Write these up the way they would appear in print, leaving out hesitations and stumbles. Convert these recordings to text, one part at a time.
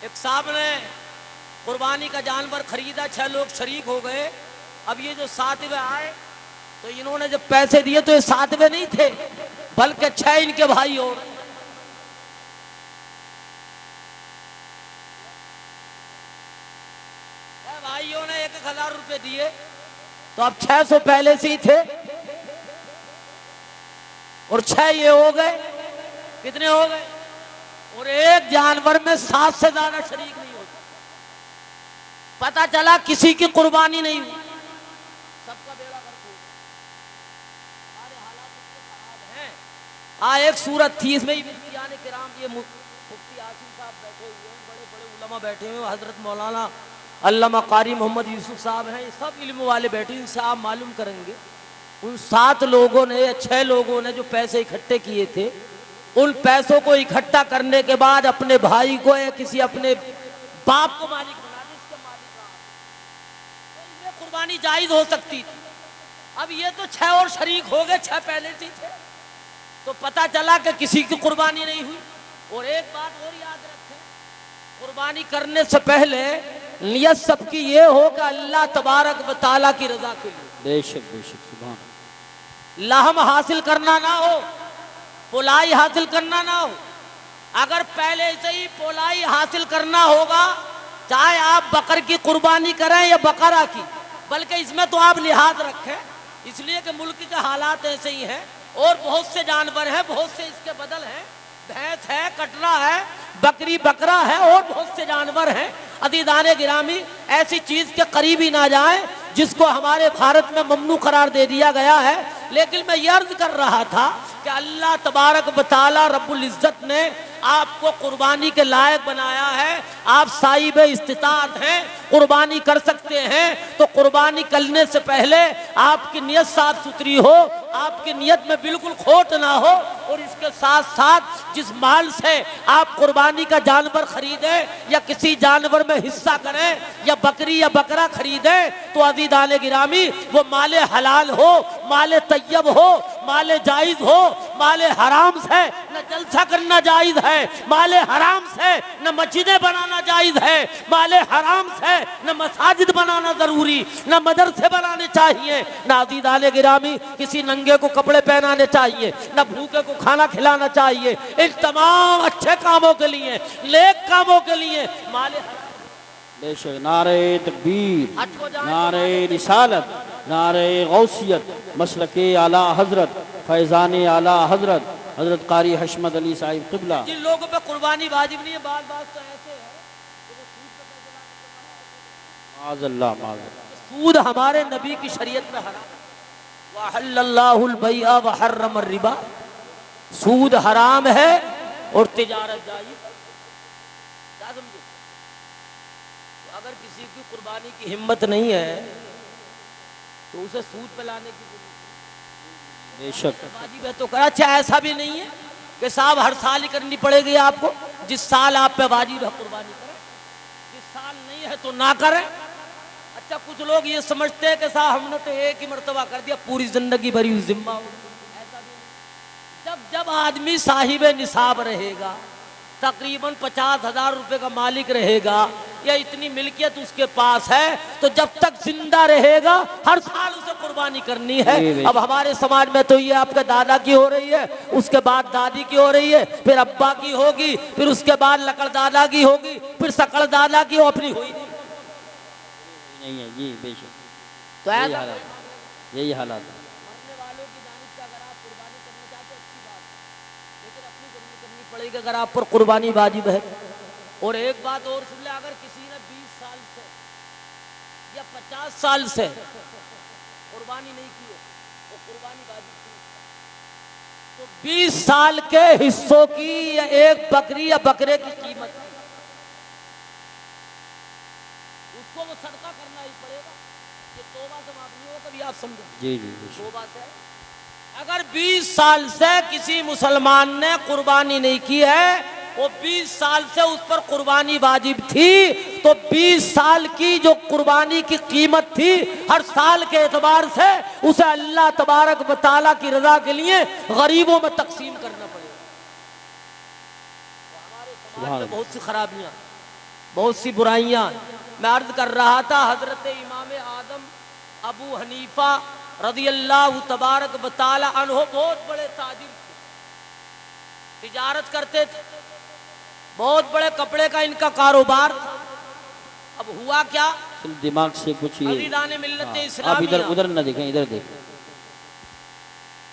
एक साहब ने कुर्बानी का जानवर खरीदा, 6 लोग शरीक हो गए। अब ये जो 7वें आए तो इन्होंने जब पैसे दिए तो ये 7वें नहीं थे, बल्कि 6 इनके भाई और। भाइयों ने 1,000 रुपए दिए तो अब 600 पहले से ही थे और 6 ये हो गए। कितने हो गए? और एक जानवर में 7 से ज्यादा शरीक नहीं होते। पता चला किसी की कुर्बानी नहीं हुई, सबका बेड़ा गर्क हो गया। हमारे हालात इतने खराब हैं। एक सूरत थी, इसमें मुफ्तियाने किराम, ये मुफ्ती आसिम साहब बैठे हुए हैं, बड़े बड़े उलमा बैठे हुए हैं, हजरत मौलाना अल्लामा कारी मोहम्मद यूसुफ साहब हैं, ये सब इल्म वाले बैठे, इनसे आप मालूम करेंगे। उन 7 लोगों ने या 6 लोगों ने जो पैसे इकट्ठे किए थे, उन पैसों को इकट्ठा करने के बाद अपने भाई को या किसी अपने बाप को मालिक बना दे, इसके मालिक तो इनमें कुर्बानी जायज हो सकती थी। अब ये तो 6 और शरीक हो गए, 6 पहले से थे, तो पता चला कि किसी की कुर्बानी नहीं हुई। और एक बात और याद रखें, कुर्बानी करने से पहले नियत सबकी ये हो कि अल्लाह तबारक व तआला की रजा के लिए। बेशक बेशक, सुभान। लहम हासिल करना ना हो, पोलाई हासिल करना ना हो। अगर पहले से ही पोलाई हासिल करना होगा, चाहे आप बकर की कुर्बानी करें या बकरा की, बल्कि इसमें तो आप लिहाज रखें, इसलिए कि मुल्क के हालात ऐसे ही हैं और बहुत से जानवर हैं, बहुत से इसके बदल हैं, भैंस है, कटरा है, बकरी बकरा है और बहुत से जानवर हैं। अदीदाने गिरामी, ऐसी चीज के करीब ही ना जाएं जिसको हमारे भारत में ममनू करार दे दिया गया है। लेकिन मैं ये अर्ज कर रहा था कि अल्लाह तबारक व तआला रब्बुल इज्जत ने आपको कुर्बानी के लायक बनाया है। आप साहिब इस्तिताअत हैं, कुर्बानी कर सकते हैं, तो कुर्बानी करने से पहले आपकी नियत साफ सुथरी हो, आपकी नियत में बिल्कुल खोट ना हो। और इसके साथ साथ जिस माल से आप कुर्बानी का जानवर खरीदें या किसी जानवर में हिस्सा करें या बकरी या बकरा खरीदें, तो अज़ीज़ाने गिरामी वो माले हलाल हो, माले तय्यब हो, माले जायज हो। माले हराम से न जलसा करना जायज है, माले हराम से न मस्जिदें बनाना जायज है, माले हराम से न मसाजिद बनाना जरूरी, न मदरसे बनाने चाहिए, न अज़ीज़ाने गिरामी किसी नंगे को कपड़े पहनाने चाहिए, न भूखे को खाना खिलाना चाहिए। इन तमाम अच्छे कामों के लिए, नेक कामों के लिए माले बेशक। नारे तकबीर, नारे रिसालत, नारे गौसियत, मसलके आला हजरत, फैज़ान आला हजरत, हजरत कारी हशमत अली साहिब क़िबला। जिन लोगों पे कुर्बानी वाजिब नहीं है, बात तो ऐसे है, माज़अल्लाह माज़अल्लाह, सूद हमारे नबी की शरीयत में हराम, वहल्लल्लाहुल बैअ व हर्रम रिबा। सूद हराम है और तिजारत जायज़। क्या समझे? तो अगर किसी की कुर्बानी की हिम्मत नहीं है तो उसे सूद पे लाने की बेशक वाजिब है तो करा। अच्छा, ऐसा भी नहीं है कि साहब हर साल ही करनी पड़ेगी आपको। जिस साल आप पे वाजिब है कुर्बानी करें, जिस साल नहीं है तो ना करें। अच्छा, कुछ लोग ये समझते हैं कि साहब हमने तो एक ही मर्तबा कर दिया, पूरी जिंदगी भरी जिम्मा हो। ऐसा भी नहीं। जब जब आदमी साहिब निसाब रहेगा, तकरीबन 50,000 रुपए का मालिक रहेगा या इतनी मिल्कियत उसके पास है, तो जब तक जिंदा रहेगा हर साल उसे कुर्बानी करनी है। अब हमारे समाज में तो ये आपके दादा की हो रही है, उसके बाद दादी की हो रही है, फिर अब्बा की होगी, फिर उसके बाद लकड़ दादा की होगी, फिर सकड़ दादा की हो, अपनी हुई नहीं है जी। बेशक, तो यही हालात, यही हालात है। मरने वालों की जानिब से अगर आप कुर्बानी करना चाहते हैं अच्छी बात है, लेकिन अपनी करनी पड़ेगी अगर आप पर कुर्बानी वाजिब है। और एक बात और सुन ले, अगर किसी ने 20 साल से या 50 साल से कुर्बानी नहीं की है, वो कुर्बानी वाजिब थी, तो 20 साल के हिस्सों की या एक बकरी या बकरे की कीमत उसको वो सदका करना ही पड़ेगा। ये तौबा से माफ नहीं होगा, कभी आप समझो। जी जी, तौबा से अगर 20 साल से किसी मुसलमान ने कुर्बानी नहीं की है, वो 20 साल से उस पर कुर्बानी वाजिब थी, तो 20 साल की जो कुर्बानी की कीमत थी हर साल के एतबार से उसे अल्लाह तबारक व तआला की रजा के लिए गरीबों में तकसीम करना पड़ेगा। तो हमारे समाज में बहुत सी खराबियां बहुत सी बुराइयां। मैं अर्ज कर रहा था हजरत इमाम आदम अबू हनीफा रज़ियल्लाहु तबारक व तआला अन्हु बहुत बड़े ताजिर थे, तिजारत करते थे, बहुत बड़े कपड़े का इनका कारोबार था। अब हुआ क्या, दिमाग से कुछ ये अज़ीज़ाने मिल्लत आप इस्लामिया, इधर उधर न देखें, इधर देखें।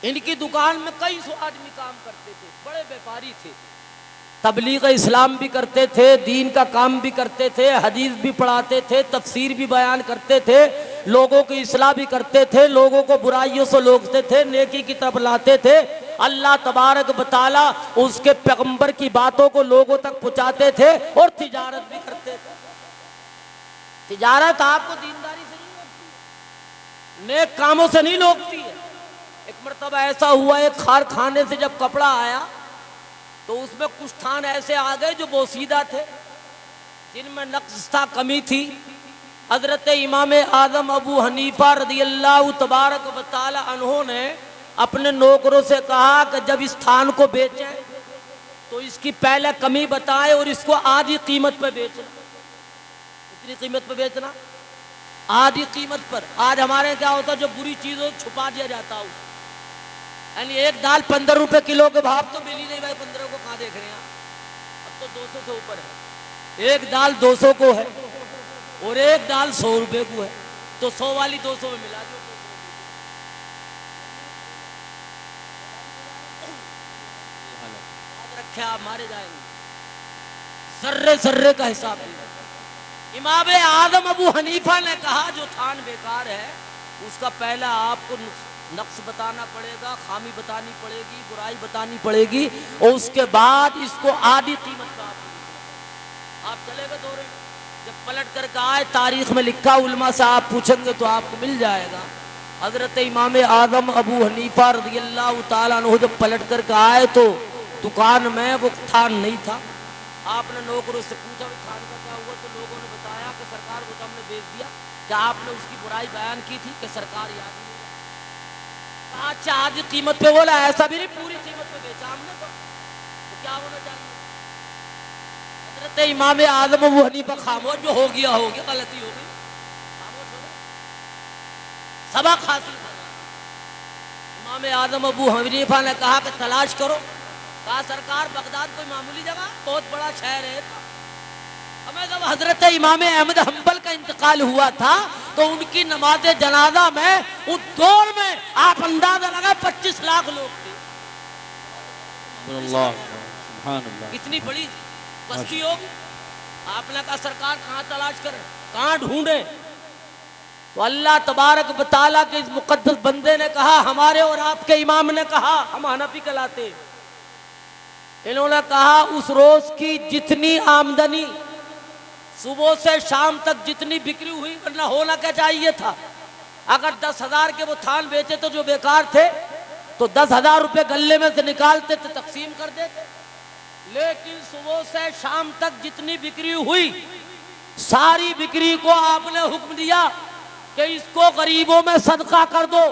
इनकी दुकान में कई सौ आदमी काम करते थे, बड़े व्यापारी थे, तबलीग इस्लाम भी करते थे, दीन का काम भी करते थे, हदीस भी पढ़ाते थे, तफसीर भी बयान करते थे, लोगों की इस्लाह भी करते थे, लोगों को बुराइयों से रोकते थे, नेकी की तरफ लाते थे, अल्लाह तबारक व तआला उसके पैगंबर की बातों को लोगों तक पहुंचाते थे और तिजारत भी करते थे। तिजारत आपको दीनदारी से नहीं रोकती, नेक कामों से नहीं रोकती है। एक मरतबा ऐसा हुआ, एक कारखाने से जब कपड़ा आया तो उसमें कुछ थान ऐसे आ गए जो बोसीदा थे, जिनमें नक्श था, कमी थी। हजरत इमाम आदम अबू हनीफा रज़ियल्लाहु तबारक व तआला अन्हु ने अपने नौकरों से कहा कि जब इस थान को बेचें तो इसकी पहले कमी बताएं और इसको आधी कीमत पर बेचना। कितनी कीमत पर बेचना? आधी कीमत पर। आज हमारे क्या होता है, जो बुरी चीज हो छुपा दिया जाता है, यानी एक दाल 15 रुपए किलो के भाव तो मिली नहीं भाई, 15 को कहाँ देख रहे हैं आप, अब तो 200 से ऊपर है। एक दाल 200 को है और एक दाल 100 रुपए को है, तो 100 वाली 200 में मिला दो। याद रखे आप मारे जाएंगे, जर्रे जर्रे का हिसाब नहीं। इमाम आदम अबू हनीफा ने कहा जो थान बेकार है उसका पहला आपको नक्श बताना पड़ेगा, खामी बतानी पड़ेगी, बुराई बतानी पड़ेगी, और उसके बाद इसको आधी कीमत का आप चलेगा दौरे। जब पलट करके आए, तारीख में लिखा, उलमा से आप पूछेंगे तो आपको मिल जाएगा। हजरत इमाम आदम अबू हनीफा रज़ियल्लाहु तआला अन्हु जब पलट करके आए तो दुकान में वो थान नहीं था। आपने नौकरों से पूछा थान का क्या हुआ, तो लोगों ने बताया कि सरकार को तो हमने बेच दिया। क्या आपने उसकी बुराई बयान की थी? कि सरकार याद नहीं। अच्छा आधी कीमत पे बोला, ऐसा भी नहीं, पूरी कीमत पे बेचा हमने तो क्या होना चाहिए? हजरत इमाम आदम अबू हनीफा खामोश, जो हो गया हो गया, गलती हो गई, खामोश हो गए। सबक हासिल करना। इमाम आदम अबू हनीफा ने कहा कि तलाश करो। कहा सरकार बगदाद कोई मामूली जगह, बहुत बड़ा शहर है। हमें जब हजरत इमाम अहमद हम्बल का इंतकाल हुआ था तो उनकी नमाज जनाजा में उस दौर में आप अंदाजा लगा 25 लाख लोग थे। कितनी बड़ी बस्ती होगी। आपने कहा सरकार कहाँ तलाश करें, कहाँ ढूंढे? तो अल्लाह तबारक व तआला के इस मुकद्दस बंदे ने कहा, हमारे और आपके इमाम ने कहा, हम हनफी कहलाते, इन्होंने कहा उस रोज की जितनी आमदनी सुबह से शाम तक जितनी बिक्री हुई, वरना होना क्या चाहिए था, अगर 10,000 के वो थान बेचे तो जो बेकार थे तो 10,000 रुपए गले में से निकालते थे, तकसीम कर देते। लेकिन सुबह से शाम तक जितनी बिक्री हुई, सारी बिक्री को आपने हुक्म दिया कि इसको गरीबों में सदका कर दो।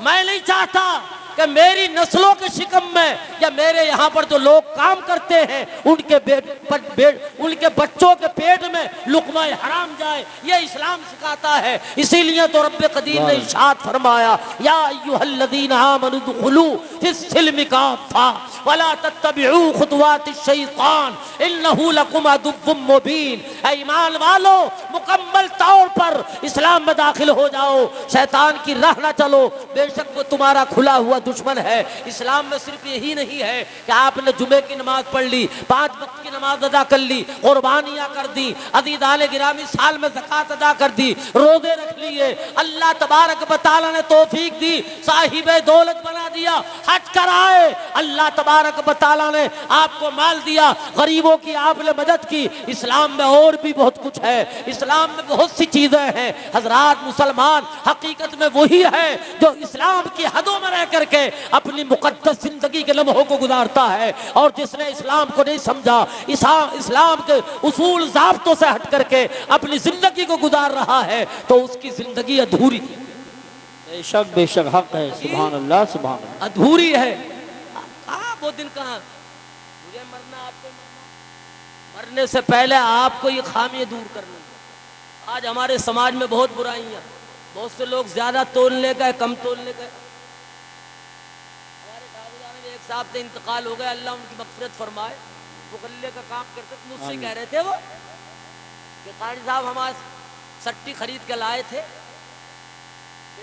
मैं नहीं चाहता कि मेरी नस्लों के शिकम में या मेरे यहाँ पर जो लोग काम करते हैं उनके बच्चों के पेट में लुक़मा हराम जाए, ये इस्लाम सिखाता है। इसीलिए तो रब्बे कदीर ने इरशाद फरमाया, या अय्युहल्लज़ीना आमनू दुखुलू फिस्सिल्मि काफ़ा वला तत्तबिऊ खुतवातिश शैतान इन्नहु लकुम अदुव्वुम मुबीन। ऐ ईमान वालो, मुकम्मल तौर पर इस्लाम में दाखिल हो जाओ, शैतान की राह न चलो, बेशक वो तुम्हारा खुला हुआ दुश्मन है। इस्लाम में सिर्फ यही नहीं है कि आपने जुमे की नमाज पढ़ ली, 5 वक्त की नमाज अदा कर ली, कुर्बानियां कर दी, अज़ीज़ाने गिरामी साल में ज़कात अदा कर दी, रोजे रख लिए, अल्लाह तबारक व तआला ने तौफीक दी, साहिबे दौलत बना दिया, हज कराए, अल्लाह तबारक व तआला ने आपको माल दिया, गरीबों की आपने मदद की। इस्लाम में और भी बहुत कुछ है, इस्लाम में बहुत सी चीजें हैं। हजरात, मुसलमान हकीकत में वही है जो इस्लाम की हदों में रह करके अपनी मुकद्दस जिंदगी के लम्हों को गुजारता है, और जिसने इस्लाम को नहीं समझा, इस्लाम के उसूल ज़ाब्तों से हट करके अपनी जिंदगी को गुजार रहा है, तो उसकी जिंदगी अधूरी, बेशक बेशक हक है। सुभान अल्लाह, सुभान अल्लाह, अधूरी है। कहाँ वो दिन, कहाँ मुझे मरना, आपको मरना, मरने से पहले आपको ये खामियां दूर करनी है। आज हमारे समाज में बहुत बुराइयां, बहुत से लोग ज्यादा तोलने का है, कम तोलने का है। हमारे ठाकुरजान में एक साहब से इंतकाल हो गया, अल्लाह उनकी मग़फ़िरत फरमाए। वो गल्ले का काम करते थे, मुझसे कह रहे थे वो कि कारी साहब हमारे सट्टी खरीद के लाए थे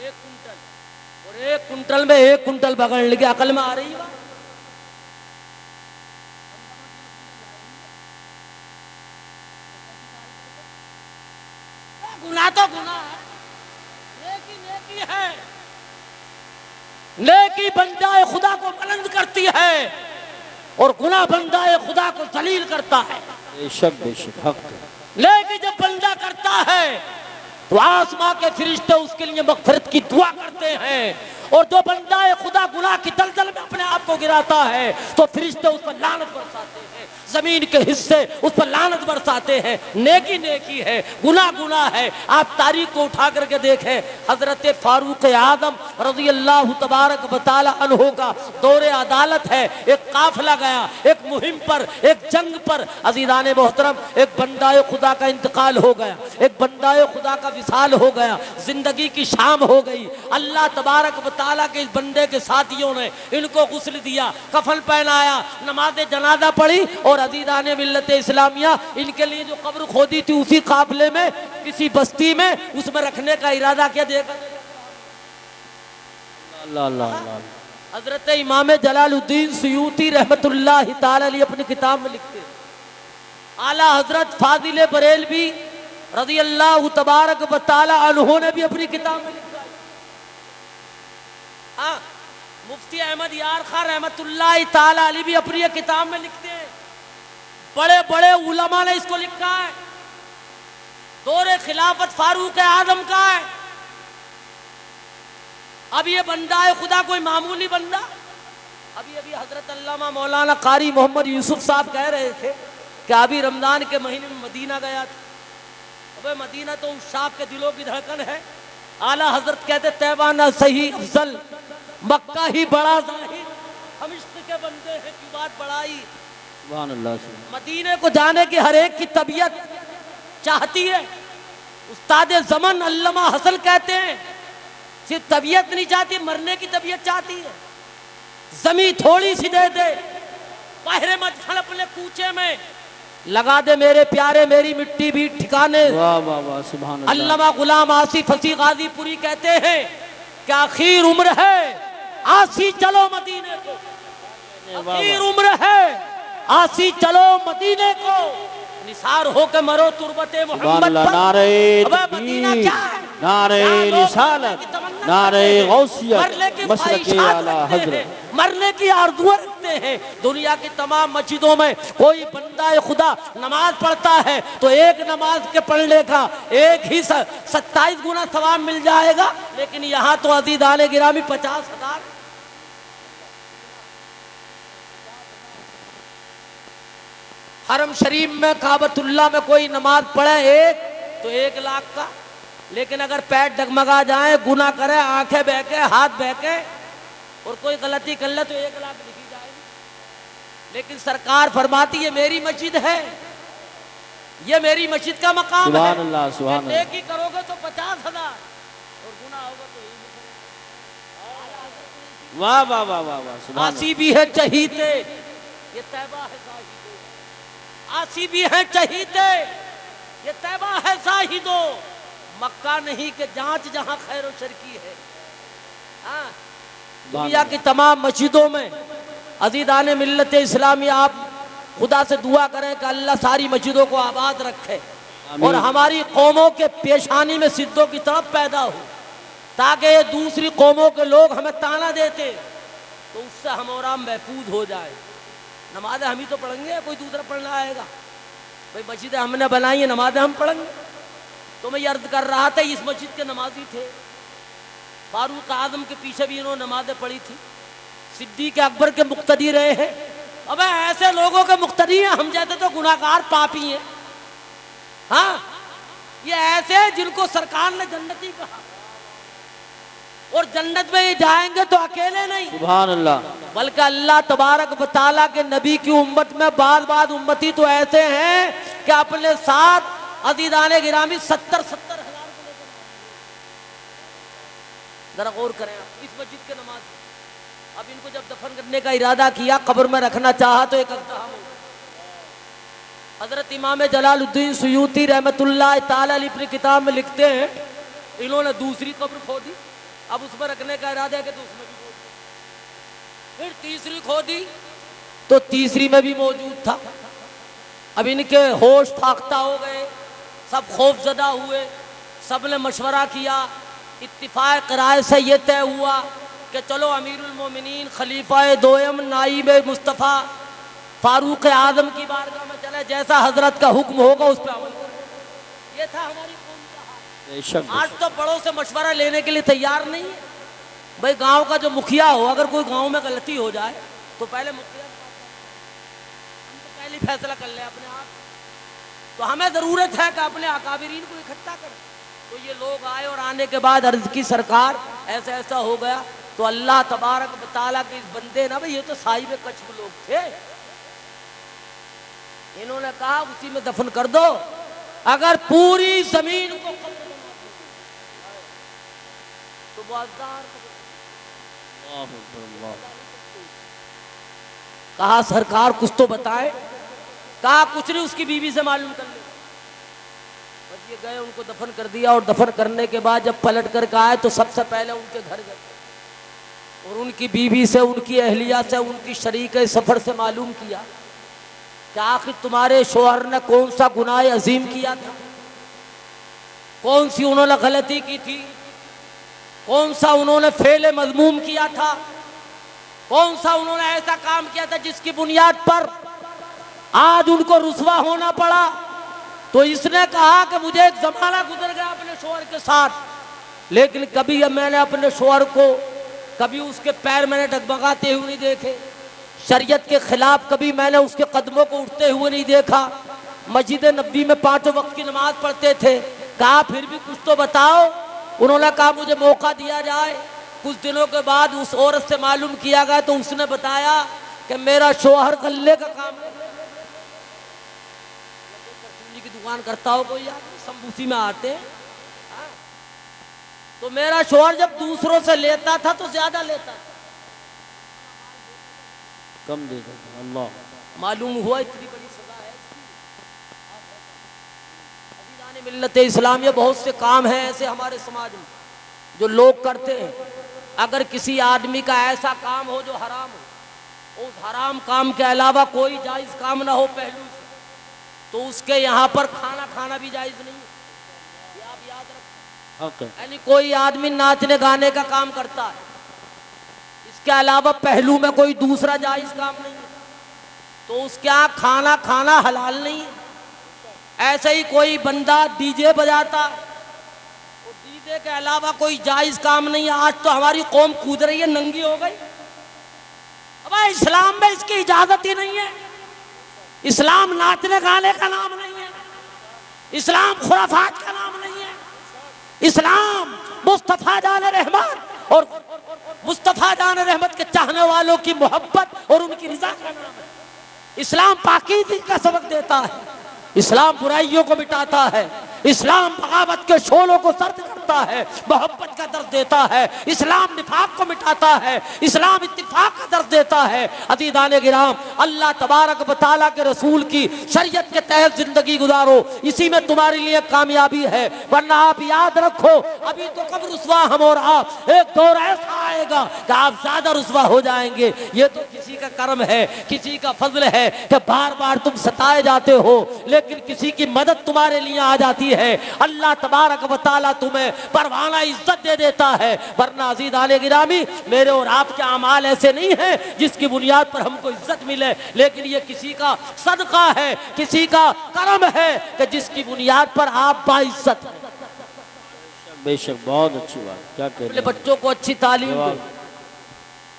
1 कुंटल, और 1 कुंटल में 1 कुंटल बगड़ लेके अकल में आ रही है। गुनाह तो गुनाह है, नेकी नेकी है। नेकी बंदाए खुदा को बुलंद करती है और गुनाह बंदाए खुदा को जलील करता है। बेशक बेशक हक। लेकिन जब बंदा करता है तो आसमां के फरिश्ते उसके लिए मग़फ़िरत की दुआ करते हैं, और जो बंदा खुदा गुनाह की दलदल में अपने आप को गिराता है तो फरिश्ते उस पर लानत बरसाते हैं, जमीन के हिस्से उस पर लानत बरसाते हैं। नेकी नेकी है, गुनाह गुनाह है। आप तारीख को उठा करके देखें, हजरत फारूक आदम रज़ी अल्लाह तबारक व तआला अन्हु का दौरे अदालत है। एक काफिला गया, एक मुहिम पर, एक जंग पर, अज़ीज़ान मोहतरम, एक बंदाए खुदा का इंतकाल हो गया, एक बंदाए खुदा का विसाल हो गया, जिंदगी की शाम हो गई। अल्लाह तबारक व तआला के इस बंदे के साथियों ने इनको गुस्ल दिया, कफन पहनाया, नमाज जनाजा पढ़ी, और अज़ीज़ान मिल्लत इस्लामिया इनके लिए जो कब्र खोदी थी उसी काफिले में, किसी बस्ती में, उसमें रखने का इरादा किया। देखा हजरत इमाम जलालुद्दीन सुयूती रहमतुल्लाह ताला अलैह अपनी किताब में लिखते हैं, आला हजरत फाजिल बरेलवी रज़ी अल्लाह तबारक व तआला अन्हु ने भी अपनी किताब में लिखा है। हाँ, मुफ्ती अहमद यार खान रहमतुल्लाह ताला अलैह भी अपनी ये किताब में लिखते हैं। बड़े बड़े उलमा ने इसको लिखा है। दौरे खिलाफत फारूक आजम का है। अब ये बंदा है खुदा कोई मामूली बंदा। अभी अभी हजरत अल्लामा मौलाना कारी मोहम्मद यूसुफ साहब कह रहे थे कि अभी रमजान के महीने में मदीना गया था। अबे मदीना तो उस शाह के दिलों की धड़कन है। आला हजरत कहते तैबा ना सही अफजल, मक्का ही बड़ा जाहिर, हम इश्क के बंदे हैं की बात बढ़ाई। मदीने को जाने की हर एक की तबीयत चाहती है। उस्ताद ज़मन अल्लामा हसन कहते हैं सिर्फ तबीयत नहीं चाहती, मरने की तबीयत चाहती है। जमी थोड़ी सी दे दे, पहरे मत खड़ अपने कूचे में, लगा दे मेरे प्यारे मेरी मिट्टी भी ठिकाने। वाह वाह वाह सुभान अल्लाह। अल्लामा गुलाम आसिफ फसी गाजीपुरी कहते हैं कि आखिर उम्र है आसी चलो मदीने को, आखिर उम्र है आसी चलो मदीने को, निसार होकर मरो तुरबते मोहम्मद पर। नारे मदीना क्या है? नारे रिसालत, नारे गौसियत, मशरक़े आला हज़रत, मरने की आरज़ुएं रखते हैं। दुनिया की तमाम मस्जिदों में कोई बंदा खुदा नमाज पढ़ता है तो एक नमाज के पढ़ने का एक ही 27 गुना सवाब मिल जाएगा, लेकिन यहाँ तो अज़ीज़ान गिरामी 50,000। हरम शरीफ में काबतुल्लाह में कोई नमाज पढ़े एक तो 1 लाख का, लेकिन अगर पैर डगमगा जाए, गुनाह करे, आंखें बहके, हाथ बहके और कोई गलती कर ले तो 1 लाख लिखी जाएगी। लेकिन सरकार फरमाती है मेरी मस्जिद है, ये मेरी मस्जिद का मकाम है। सुभान अल्लाह, सुभान अल्लाह। नेकी करोगे तो 50,000 और गुनाह होगा तो वाह वाह वाह वाह वाह सुभान आसी भी है चहीते, ये तैबा है साहिदो, आसी भी है चहीते, ये तैबा है साहिदो, मक्का नहीं के जांच जहां खैर और शर की है। हाँ, दुनिया की तमाम मस्जिदों में अज़ीज़ान मिल्लत इस्लामी आप खुदा से दुआ करें कि अल्लाह सारी मस्जिदों को आबाद रखे और हमारी कौमों के पेशानी में सिद्धों की तरफ पैदा हो, ताकि ये दूसरी कौमों के लोग हमें ताना देते तो उससे हम और हम महफूज हो जाए। नमाज़ें हम ही तो पढ़ेंगे, कोई दूसरा पढ़ना आएगा? भाई मस्जिदें हमने बनाई है, नमाज़ें हम पढ़ेंगे। तो मैं ये अर्ज कर रहा था, इस मस्जिद के नमाजी थे, फारूक आजम के पीछे भी इन्होंने नमाजें पढ़ी थी, सिद्दीक़ अकबर के मुक्तदी रहे हैं। अब ऐसे लोगों के मुक्तदी हैं, हम जैसे तो गुनाहगार पापी हैं। हाँ, ये ऐसे जिनको सरकार ने जन्नती कहा। और जन्नत में ये जाएंगे तो अकेले नहीं, सुभान अल्लाह, बल्कि अल्लाह तबारक व तआला के नबी की उम्मत में बाद उम्मती तो ऐसे हैं कि अपने साथ अज़ीज़ाने गिरामी 70,000 को लेकर। जरा गौर करें आप इस मस्जिद के नमाज। अब इनको जब दफन करने का इरादा किया, कब्र में रखना चाहा तो एक अक़दहाम हो गया। हजरत इमाम जलालुद्दीन सुयूती रहमतुल्लाह ताला अलैह अपनी किताब में लिखते हैं, इन्होंने दूसरी कब्र खोदी, अब उसमें रखने का इरादा है कि तो उसमें भी खोदी, फिर तीसरी खोदी तो तीसरी में भी मौजूद था। अब इनके होश फाख्ता हो गए, सब खौफजदा हुए, सब ने मशवरा किया, इत्तिफाक राय से ये तय हुआ कि चलो अमीरुल मोमिनीन खलीफा दोयम नाइब मुस्तफ़ा फारूक आजम की बारगाह में चले, जैसा हजरत का हुक्म होगा उस पर अमल करें। ये था हमारी कौम का हाल। आज तो बड़ों से मशवरा लेने के लिए तैयार नहीं है। भाई गांव का जो मुखिया हो, अगर कोई गांव में गलती हो जाए तो पहले मुखिया पहले फैसला कर ले अपने आप। तो हमें जरूरत है कि अपने अकाबिरीन को इकट्ठा करें। तो ये लोग आए और आने के बाद अर्ज की सरकार ऐसा ऐसा हो गया। तो अल्लाह तबारक व तआला के इस बंदे ना, भाई ये तो साहिब कश्फ लोग थे, इन्होंने कहा उसी में दफन कर दो। अगर पूरी जमीन को तो कहा सरकार कुछ तो बताए। कहा कुछ नहीं, उसकी बीवी से मालूम कर ले। बस ये गए, उनको दफन कर दिया। और दफन करने के बाद जब पलट कर आए तो सबसे पहले उनके घर गए और उनकी बीवी से, उनकी अहलिया से, उनकी शरीक सफर से मालूम किया कि आखिर तुम्हारे शोहर ने कौन सा गुनाह अजीम किया था, कौन सी उन्होंने गलती की थी, कौन सा उन्होंने फेल मजमूम किया था, कौन सा उन्होंने ऐसा काम किया था जिसकी बुनियाद पर आज उनको रुसवा होना पड़ा। तो इसने कहा कि मुझे एक जमाना गुजर गया अपने शोहर के साथ, लेकिन कभी मैंने अपने शोहर को, कभी उसके पैर मैंने डगमगाते हुए नहीं देखे, शरीयत के खिलाफ कभी मैंने उसके कदमों को उठते हुए नहीं देखा। मस्जिद नबी में 5 वक्त की नमाज पढ़ते थे। कहा फिर भी कुछ तो बताओ। उन्होंने कहा मुझे मौका दिया जाए। कुछ दिनों के बाद उस औरत से मालूम किया गया तो उसने बताया कि मेरा शोहर गल्ले का काम की दुकान करता हो कोई, संबूसी में आते हैं। तो मेरा शोहर जब दूसरों से लेता था तो ज्यादा लेता था, कम देता था। अल्लाह मालूम हुआ इतनी बड़ी सजा है। मिल्लत इस्लामिया बहुत से काम हैं ऐसे हमारे समाज में जो लोग करते हैं। अगर किसी आदमी का ऐसा काम हो जो हराम हो, उस हराम काम के अलावा कोई जायज काम ना हो पहलू से, तो उसके यहाँ पर खाना खाना भी जायज नहीं है। ये आप याद रखें। यानी कोई आदमी नाचने गाने का काम करता है, इसके अलावा पहलू में कोई दूसरा जायज काम नहीं है, तो उसके यहाँ खाना खाना हलाल नहीं है। ऐसे ही कोई बंदा डीजे बजाता, और डीजे के अलावा कोई जायज काम नहीं है। आज तो हमारी कौम कूद रही है, नंगी हो गई। अब इस्लाम में इसकी इजाजत ही नहीं है। इस्लाम नाचने गाने का नाम नहीं है, इस्लाम खुराफात का नाम नहीं है। इस्लाम मुस्तफा जान रहमत और मुस्तफा जान रहमत के चाहने वालों की मोहब्बत और उनकी रजा का नाम है। इस्लाम पाकीज़गी का सबक देता है, इस्लाम बुराइयों को मिटाता है, इस्लाम बगावत के शोलों को सर्द करता है, मोहब्बत का दर्द देता है, इस्लाम निफाक को मिटाता है, इस्लाम इत्तिफाक का दर्द देता है। अज़ीज़ाने गिराम, अल्लाह तबारक व तआला के रसूल की शरीयत के तहत जिंदगी गुजारो, इसी में तुम्हारे लिए कामयाबी है। वरना आप याद रखो, अभी तो कब रुसवा हम और आप, एक दौर ऐसा आएगा कि आप ज्यादा रुसवा हो जाएंगे। ये तो किसी का कर्म है, किसी का फजल है कि बार बार तुम सताए जाते हो, लेकिन किसी की मदद तुम्हारे लिए आ जाती है। अल्लाह तबारक व तआला तुम्हें परवाना इज्जत दे देता है। वरना अज़ीज़ाने गिरामी, मेरे और आपके अमाल ऐसे नहीं हैं जिसकी बुनियाद पर हमको इज्जत मिले, लेकिन ये किसी का सदका है, किसी का करम है कि जिसकी बुनियाद पर आप बाइज्जत हैं। बेशक, बहुत अच्छी बात। क्या कहते हैं? बच्चों को अच्छी तालीम दो,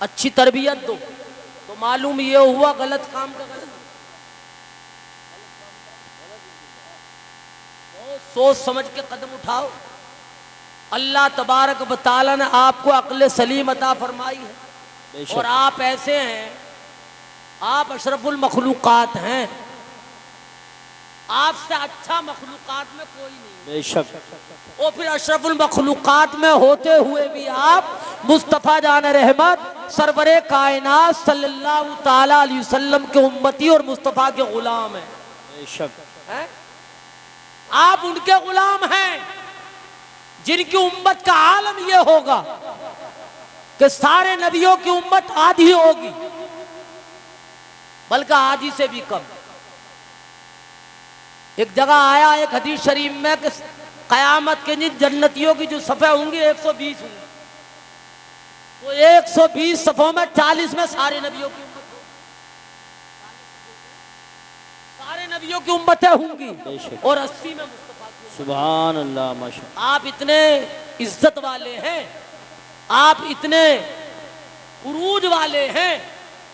अच्छी तरबियत दो, तो मालूम ये हुआ गलत काम का गलत। सोच समझ के कदम उठाओ। अल्लाह तबारक व तआला ने आपको अक्ल सलीम अता फरमाई है, बेशक। और आप ऐसे हैं, आप अशरफुल मखलूकात हैं, आपसे अच्छा मखलूकात में कोई नहीं। बेशक। और फिर अशरफुल मखलूकात में होते हुए भी आप मुस्तफ़ा जान रहमत सरवरे कायनात सल्लल्लाहु ताला अलैहि वसल्लम के उम्मती और मुस्तफ़ा के गुलाम हैं। बेशक। हैं? आप उनके गुलाम हैं जिनकी उम्मत का आलम यह होगा कि सारे नबियों की उम्मत आधी होगी, बल्कि आधी से भी कम। एक जगह आया एक हदीस शरीफ में कि कयामत के दिन जन्नतियों की जो सफ़े होंगी 120 होंगी, तो 120 सफ़ों में 40 में सारे नबियों की उम्मत होगी, सारे नबियों की उम्मतें होंगी, और 80 में मुस्तफा की। सुभान अल्लाह, माशा। आप इतने इज्जत वाले हैं, आप इतने उरूज वाले हैं,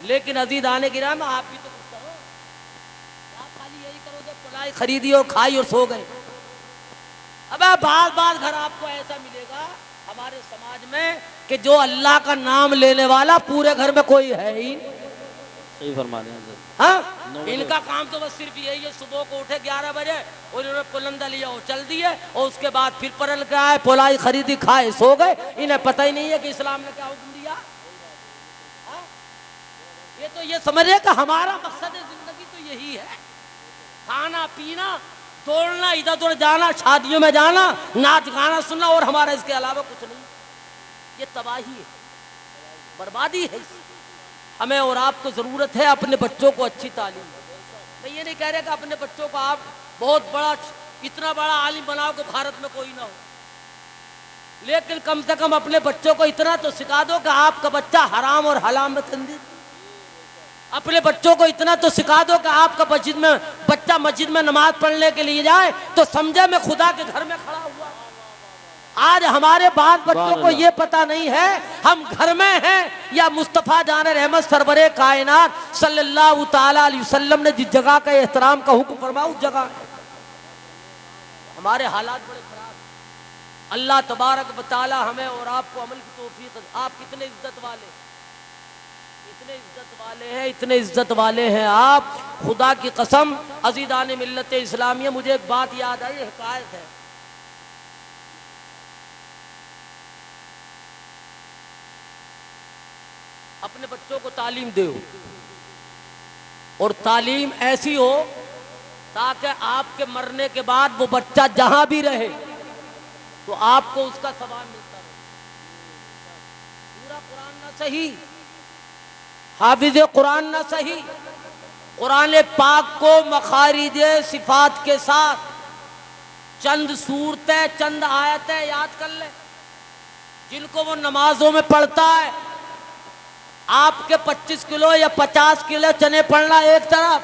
लेकिन अजीज आने की राह में आप भी तो कुछ करो। आप खाली यही करोगे पुलाई खरीदी और खाई और सो गए। अब बार बार घर आपको ऐसा मिलेगा हमारे समाज में कि जो अल्लाह का नाम लेने वाला पूरे घर में कोई है ही। सही फरमा रहे हैं। हाँ, इनका काम तो बस सिर्फ यही है, सुबह को उठे 11 बजे और इन्होंने पुलंदा लिया और चल दिए, और उसके बाद फिर परल के आए, पुलाई खरीदी, खाए, सो गए। इन्हें पता ही नहीं है कि इस्लाम ने क्या हुक्म दिया। ये तो ये समझ रहे कि हमारा मकसद जिंदगी तो यही है, खाना पीना, दौड़ना, इधर उधर जाना, शादियों में जाना, नाच गाना सुनना, और हमारा इसके अलावा कुछ नहीं। ये तबाही है, बर्बादी है। हमें और आपको जरूरत है अपने बच्चों को अच्छी तालीम। मैं ये नहीं कह रहा कि अपने बच्चों को आप बहुत बड़ा, इतना बड़ा आलिम बनाओ कि भारत में कोई ना हो, लेकिन कम से कम अपने बच्चों को इतना तो सिखा दो कि आपका बच्चा हराम और हलाल में तंदीर। अपने बच्चों को इतना तो सिखा दो कि आपका बच्चा मस्जिद में नमाज पढ़ने के लिए जाए तो समझे मैं खुदा के घर में खड़ा हुआ। आज हमारे बाल बच्चों को ये पता नहीं है हम घर में हैं या मुस्तफ़ा जान रहमत सरवरे कायनात सल्लल्लाहु ताला अलैहि वसल्लम ने जिस जगह का एहतराम का हुक्म फरमाया उस जगह। हमारे हालात बड़े खराब। अल्लाह तबारक व तआला हमें और आपको अमल की तौफीक। आप कितने इज्जत वाले, इतने इज्जत वाले हैं, इतने इज्जत वाले हैं आप, खुदा की कसम। अज़ीज़ान मिल्लत इस्लामिया, मुझे एक बात याद आई, हिकायत है। अपने बच्चों को तालीम दो, और तालीम ऐसी हो ताकि आपके मरने के बाद वो बच्चा जहां भी रहे तो आपको उसका सवाब मिलता रहे। पूरा कुरान ना सही, हाफिज कुरान ना सही, कुरान पाक को मखारिज सिफात के साथ चंद सूरतें, चंद आयतें याद कर ले, जिनको वो नमाजों में पढ़ता है। आपके 25 किलो या 50 किलो चने पढ़ना एक तरफ,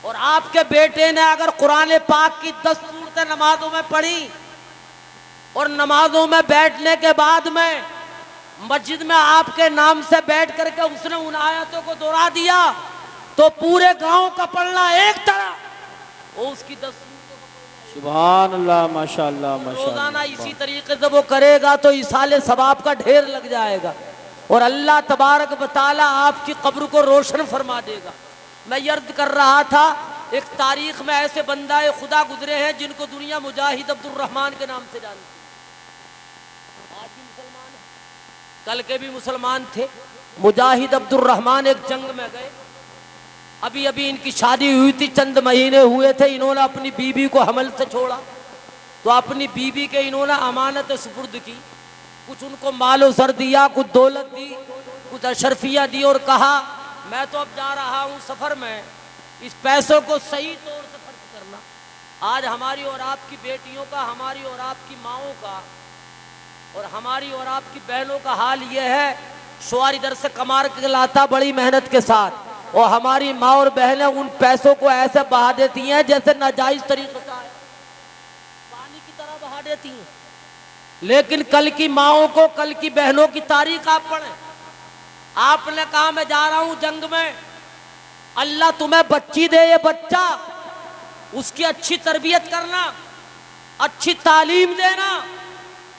और आपके बेटे ने अगर कुरान पाक की 10 सूरतें नमाजों में पढ़ी और नमाजों में बैठने के बाद में मस्जिद में आपके नाम से बैठ करके उसने उन आयतों को दोहरा दिया तो पूरे गांव का पढ़ना एक तरफ, वो उसकी 10 सूरतों। सुभान अल्लाह, माशाअल्लाह, माशाअल्लाह। रोजाना इसी तरीके से वो करेगा तो इसाले सवाब का ढेर लग जाएगा, और अल्लाह तबारक व तआला आपकी कब्र को रोशन फरमा देगा। मैं अर्ज कर रहा था, एक तारीख में ऐसे बंदाए खुदा गुजरे हैं जिनको दुनिया मुजाहिद अब्दुल रहमान के नाम से जानती है। आज भी मुसलमान है, कल के भी मुसलमान थे। मुजाहिद अब्दुल रहमान एक जंग में गए, अभी अभी इनकी शादी हुई थी, चंद महीने हुए थे। इन्होंने अपनी बीबी को हमल से छोड़ा तो अपनी बीबी के इन्होंने अमानत सुपुर्द की, कुछ उनको मालो सर दिया, कुछ दौलत दी, कुछ अशरफिया दी, और कहा मैं तो अब जा रहा हूँ सफर में, इस पैसों को सही तौर से खर्च करना। आज हमारी और आपकी बेटियों का, हमारी और आपकी माओं का, और हमारी और आपकी बहनों का हाल ये है, शुआर इधर से कमा के लाता बड़ी मेहनत के साथ, और हमारी माँ और बहनें उन पैसों को ऐसे बहा देती हैं जैसे नाजायज तरीके से पानी की तरह बहा देती हैं। लेकिन कल की माओं को, कल की बहनों की तारीख आप पढ़ें। आपने कहा मैं जा रहा हूं जंग में, अल्लाह तुम्हें बच्ची दे, ये बच्चा उसकी अच्छी तरबियत करना, अच्छी तालीम देना,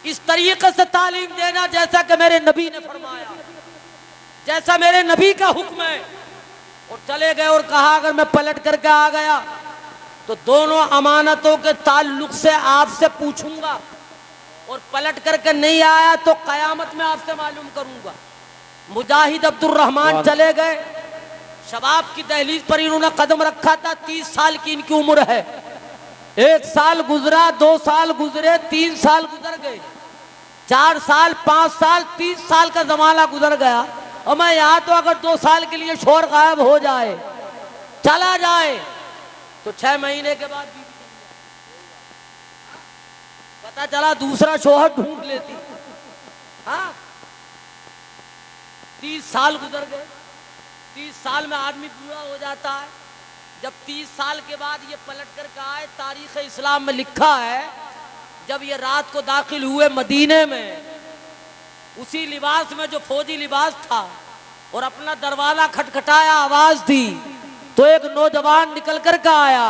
इस तरीके से तालीम देना जैसा कि मेरे नबी ने फरमाया, जैसा मेरे नबी का हुक्म है। और चले गए और कहा अगर मैं पलट करके आ गया तो दोनों अमानतों के ताल्लुक से आपसे पूछूंगा, और पलट करके नहीं आया तो कयामत में आपसे मालूम करूंगा। मुजाहिद अब्दुर रहमान चले गए, शबाब की दहलीज पर इन्होंने कदम रखा था। 30 साल की इनकी उम्र है। 1 साल गुजरा, 2 साल गुजरे, 3 साल गुजर गए, 4 साल, 5 साल, 30 साल का जमाना गुजर गया। और मैं यहाँ तो अगर 2 साल के लिए शोर गायब हो जाए, चला जाए, तो 6 महीने के बाद बीवी पता चला दूसरा शोहर ढूंढ लेती। हाँ, 30 साल गुजर गए। 30 साल में आदमी पूरा हो जाता है। जब 30 साल के बाद ये पलट कर आए, तारीख इस्लाम में लिखा है जब ये रात को दाखिल हुए मदीने में, उसी लिबास में जो फौजी लिबास था, और अपना दरवाजा खटखटाया, आवाज दी, तो एक नौजवान निकल कर के आया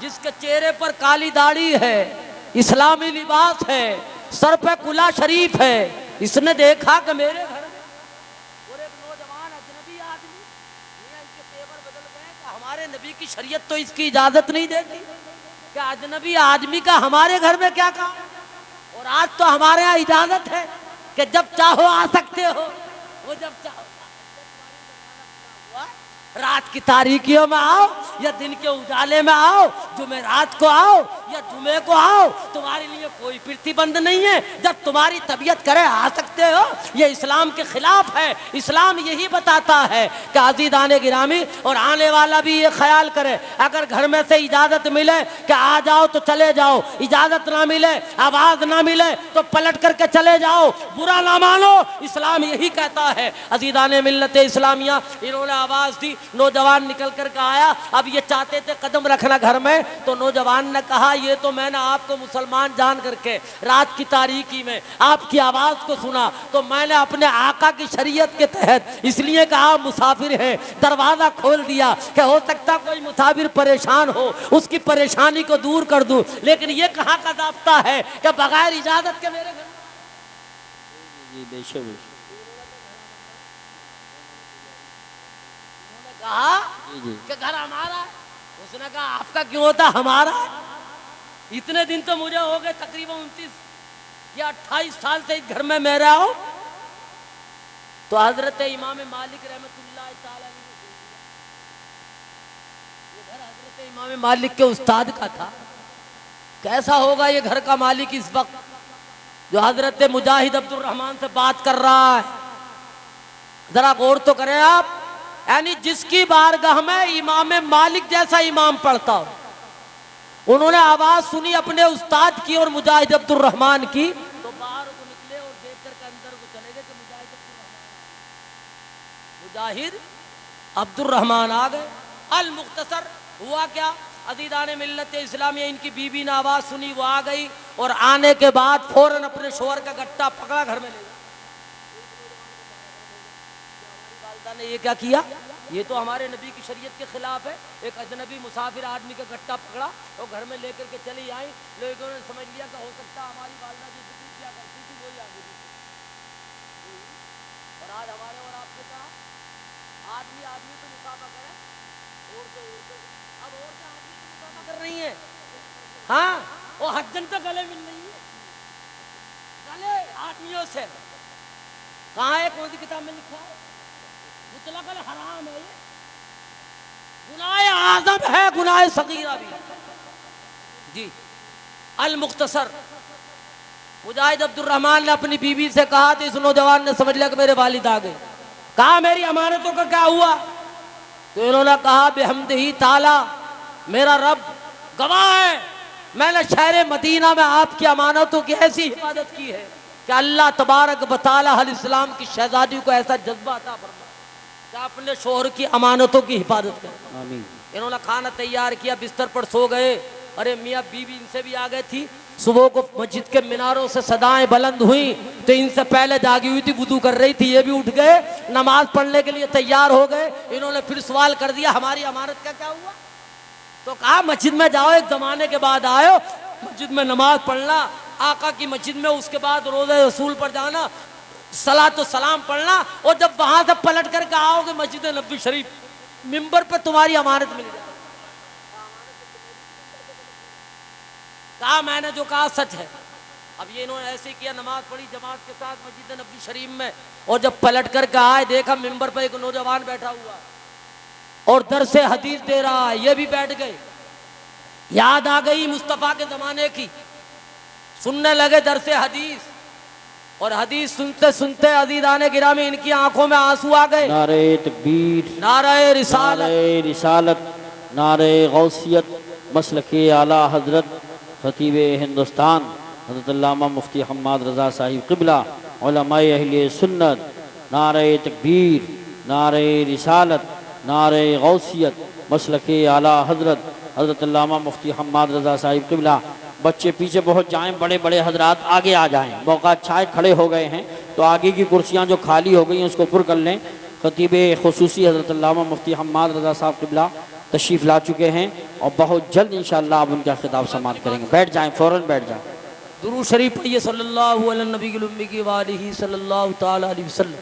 जिसके चेहरे पर काली दाढ़ी है, इस्लामी लिबास है, सर पे कुला शरीफ है। इसने देखा कि मेरे घर में और एक नौजवान अजनबी आदमी, इनके तेवर बदल गए कि हमारे नबी की शरीयत तो इसकी इजाजत नहीं देती कि अजनबी आदमी का हमारे घर में क्या काम, और आज तो हमारे यहाँ इजाजत है कि जब चाहो आ सकते हो। वो जब चाहो, रात की तारीकियों में आओ या दिन के उजाले में आओ, जुमे रात को आओ या जुमे को आओ, तुम्हारे लिए कोई प्रतिबंध नहीं है। जब तुम्हारी तबीयत करे आ सकते हो। ये इस्लाम के खिलाफ है। इस्लाम यही बताता है कि अज़ीज़ाने गिरामी, और आने वाला भी ये ख्याल करे, अगर घर में से इजाजत मिले कि आ जाओ तो चले जाओ, इजाजत ना मिले, आवाज ना मिले तो पलट करके चले जाओ, बुरा ना मानो। इस्लाम यही कहता है। अज़ीज़ाने मिल्लत इस्लामिया, इन्होंने आवाज दी, नौजवान निकल कर के आया। अब ये चाहते थे कदम रखना घर में, तो नौजवान ने कहा ये तो मैंने आपको मुसलमान जान करके रात की तारीकी में आपकी आवाज को सुना, तो मैंने अपने आका की शरीयत के तहत इसलिए कहा मुसाफिर है, दरवाजा खोल दिया कि हो सकता कोई मुसाफिर परेशान हो, उसकी परेशानी को दूर कर दूं। लेकिन ये कहाँ का दाफ्ता है कि बगैर इजाजत के मेरे घर कहा कि घर हमारा है। उसने कहा आपका क्यों होता, हमारा है। इतने दिन तो मुझे हो गए तकरीबन 29 या 28 साल से इस घर में मैं रहा हूं। तो हजरत इमाम मालिक रहमतुल्लाह ताला अलैह, ये घर हजरत इमाम मालिक के उस्ताद का था। कैसा होगा ये घर का मालिक इस वक्त, जो हजरत मुजाहिद अब्दुर रहमान से बात कर रहा है। जरा गौर तो करें आप, यानी जिसकी बारगाह में इमाम मालिक जैसा इमाम पढ़ता हो, उन्होंने आवाज सुनी अपने उस्ताद की और मुजाहिद अब्दुर रहमान की, तो बाहर को निकले और देख कर अंदर को चले गए कि मुजाहिद अब्दुर रहमान आ गए। अल मुख्तसर हुआ क्या, अज़ीज़ाने मिल्लत इस्लामिया, इनकी बीबी ने आवाज सुनी, वो आ गई, और आने के बाद फौरन अपने शोहर का गट्टा पकड़ा, घर में ले गया। ने ये क्या किया, ये तो हमारे नबी की शरीयत के खिलाफ है। एक अजनबी मुसाफिर आदमी का गट्टा पकड़ा और घर में लेकर के चली आई। लोगों ने समझ लिया कि हो सकता हमारी वालदा जो क्या करती थी वही आगे भी। और आज हमारे और आपसे कहा आदमी आदमी को मुसाफा करे, अब औरतें आदमी को मुसाफा कर रही है। हाँ, वो हज्जन तो गले मिल रही है, गले आदमियों से। कहाँ है, कौन सी किताब में लिखा है? मुतलकल हराम है ये, गुनाह आज़म है, गुनाह सगीरा भी। जी, अल मुख्तसर, मुजाहिद अब्दुर रहमान ने अपनी बीवी से कहा, तो इस नौजवान ने समझ लिया कि मेरे वालिद आ गए। कहा मेरी अमानतों का क्या हुआ? तो इन्होंने कहा बेहम्दिही ताला, मेरा रब गवाह है, मैंने शहर मदीना में आपकी अमानतों की ऐसी हिफाजत की है कि अल्लाह तबारक व तआला अल इस्लाम की शहजादी को ऐसा जज्बा अता फरमा कि अपने शोहर की अमानतों की हिफाजत करें। आमीन। इन्होंने खाना तैयार किया, बिस्तर पर सो गए। अरे मियाँ बीवी इनसे भी आ गई थी। सुबह को मस्जिद के मीनारों से सदाएं बुलंद हुई, तो इनसे पहले जागी हुई थी, वुदू कर रही थी, ये भी उठ गए, नमाज पढ़ने के लिए तैयार हो गए। इन्होंने फिर सवाल कर दिया हमारी अमानत का क्या हुआ? तो कहा मस्जिद में जाओ, एक जमाने के बाद आयो, मस्जिद में नमाज पढ़ना, आका की मस्जिद में, उसके बाद रोज़े रसूल पर जाना, सलातो सलाम पढ़ना, और जब वहां से पलट करके आओगे मस्जिद नबवी शरीफ, मिंबर पे तुम्हारी अमानत मिल जाएगी। कहा मैंने जो कहा सच है। अब ये इन्होंने ऐसे किया, नमाज पढ़ी जमात के साथ मस्जिद नबवी शरीफ में, और जब पलट करके आए देखा मिंबर पर एक नौजवान बैठा हुआ और दर्स हदीस दे रहा है। ये भी बैठ गए, याद आ गई मुस्तफ़ा के ज़माने की, सुनने लगे दर्स हदीस, और हदीस सुनते सुनते अज़ीज़ाने गिरामी इनकी आंखों में आंसू आ गए। नारे तकबीर, नारे रिसालत, नारे रिसालत, नारे गौसियत, मसलके आला हजरत खतीब हिंदुस्तान हज़रत अल्लामा मुफ्ती हम्माद रज़ा साहिब क़िबला, उलमाए अहले सुन्नत, नारे तकबीर, नारे रिसालत, नारे गौसियत, मसलके आला हजरत हज़रत अल्लामा मुफ्ती हम्माद रज़ा साहिब क़िबला। बच्चे पीछे बहुत जाएं, बड़े बड़े हजरात आगे आ जाएं। मौका अच्छा है, खड़े हो गए हैं तो आगे की कुर्सियां जो खाली हो गई हैं उसको पुर कर लें। खतीब खुसूसी हज़रत अल्लामा मुफ्ती हम्माद रज़ा साहब क़िबला तशरीफ़ ला चुके हैं और बहुत जल्द इंशाअल्लाह आप उनका खिताब समाअत करेंगे। बैठ जाएं, फ़ौरन बैठ जाएं। दुरूद शरीफ पढ़िए सल्लल्लाहु अलैहि नबी की उम्मी की वालिही सल्लल्लाहु ताला अलैहि वसल्लम।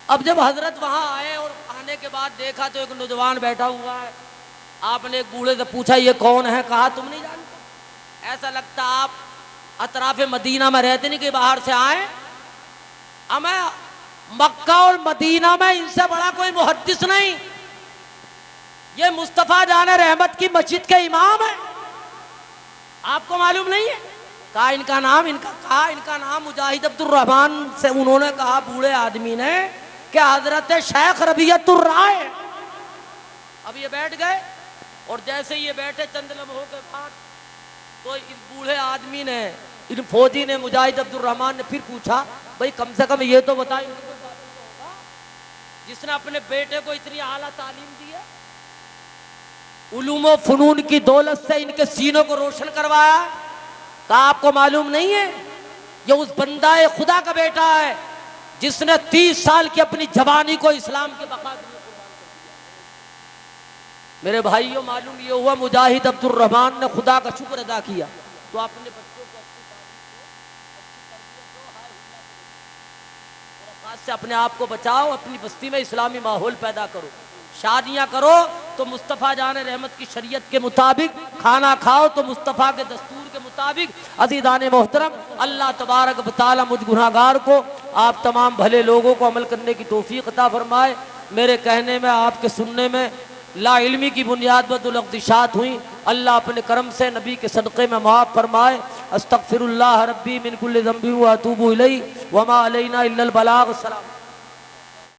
अब जब हजरत वहां आए और आने के बाद देखा तो एक नौजवान बैठा हुआ है। आपने एक बूढ़े से पूछा ये कौन है? कहा तुम नहीं जानते, ऐसा लगता आप अतराफ मदीना में रहते नहीं कि बाहर से आए। हमें मक्का और मदीना में इनसे बड़ा कोई मुहद्दिस नहीं, ये मुस्तफ़ा जान रहमत की मस्जिद के इमाम है, आपको मालूम नहीं है? कहा इनका नाम मुजाहिद अब्दुल रहमान से उन्होंने कहा बूढ़े आदमी ने कि हजरत शेख रबियतुर राय। अब ये बैठ गए और जैसे ये बैठे चंद लम्हों के बाद तो इस बूढ़े आदमी ने, इन फौजी ने, मुजाहिद अब्दुल रहमान ने फिर पूछा भाई कम से कम ये तो बताइए जिसने अपने बेटे को इतनी आला तालीम दी है, उलूम व फनून की दौलत से इनके सीनों को रोशन करवाया। कहा आपको मालूम नहीं है ये उस बंदा खुदा का बेटा है जिसने 30 साल की अपनी जवानी को इस्लाम के बका के लिए कुर्बान कर दिया। मेरे भाइयों मालूम ये हुआ मुजाहिद अब्दुल रहमान ने खुदा का शुक्र अदा किया तो अपने बच्चों को खास से अपने आप को बचाओ, अपनी बस्ती में इस्लामी माहौल पैदा करो, शादियां करो तो मुस्तफ़ा जान रहमत की शरीयत के मुताबिक, खाना खाओ तो मुस्तफ़ा के दस्तूर के मुताबिक। अज़ीज़ाने मोहतरम, अल्लाह तबारक व तआला मुझ गुनाहगार को, आप तमाम भले लोगों को अमल करने की तौफीक अता फरमाए। मेरे कहने में, आपके सुनने में ला इल्मी की बुनियाद पर दुलगदिशात हुई, अल्लाह अपने करम से नबी के सदक़े में माफ़ फरमाए। अस्तग़फिरुल्लाह रब्बी मिन कुल्लि ज़ंबिन व अतूबु इलैहि व मा अलैना इल्लल बलाग। सलाम।